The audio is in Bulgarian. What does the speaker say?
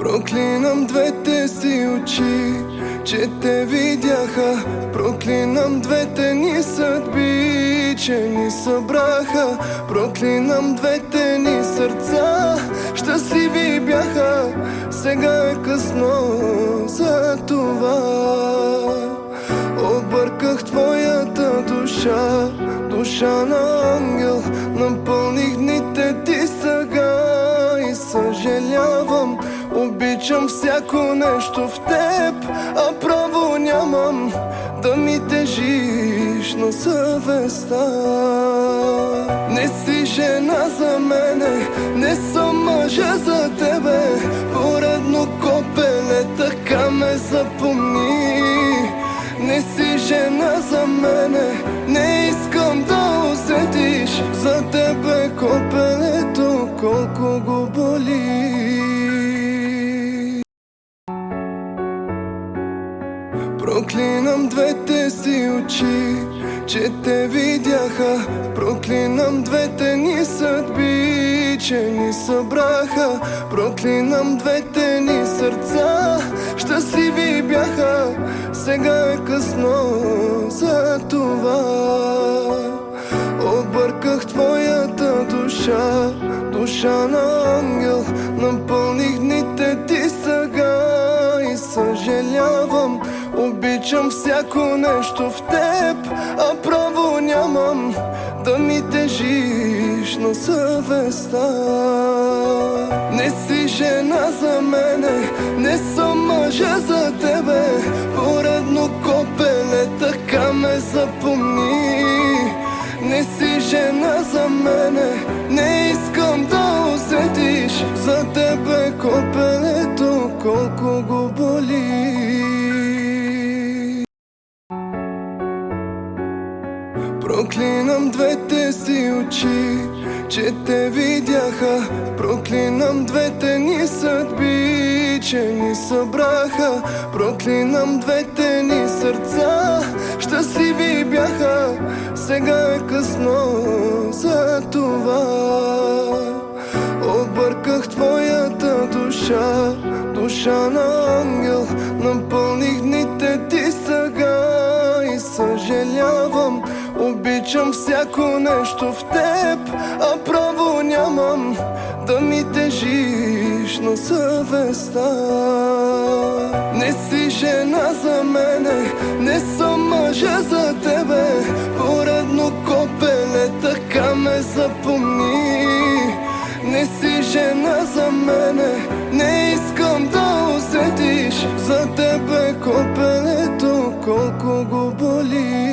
Проклинам двете си очи, че те видяха. Проклинам двете ни съдби, че ни събраха. Проклинам двете ни сърца, щастливи бяха. Сега е късно за това. Обърках твоята душа, душа на ангел. Напълних дните ти сега и съжалявам. Обичам всяко нещо в теб, а право нямам да ми тежиш на съвестта. Не си жена за мене, не съм мъжа за тебе. Поредно копеле, така ме запомни. Не си жена за мене, не искам да усетиш за тебе копелето колко го боли. Проклинам двете си очи, че те видяха. Проклинам двете ни съдби, че ни събраха. Проклинам двете ни сърца, щастливи бяха. Сега е късно за това. Обърках твоята душа, душа на ангел. Напълних дните ти сега и съжалявам. Обичам всяко нещо в теб, а право нямам да ми тежиш на съвестта. Не си жена за мене, не съм мъжа за тебе. Поредно копеле, така ме запомни. Не си жена за мене, не искам да усетиш за тебе копелето колко го боли. Проклинам двете си очи, че те видяха. Проклинам двете ни съдби, че ни събраха. Проклинам двете ни сърца, щастливи бяха. Сега е късно за това. Обърках твоята душа, душа на ангел. Напълних дните ти сега и съжалявам. Обичам всяко нещо в теб, а право нямам да ми тежиш на съвестта. Не си жена за мене, не съм мъжа за тебе. Поредно копеле, така ме запомни. Не си жена за мене, не искам да усетиш за тебе копелето колко го боли.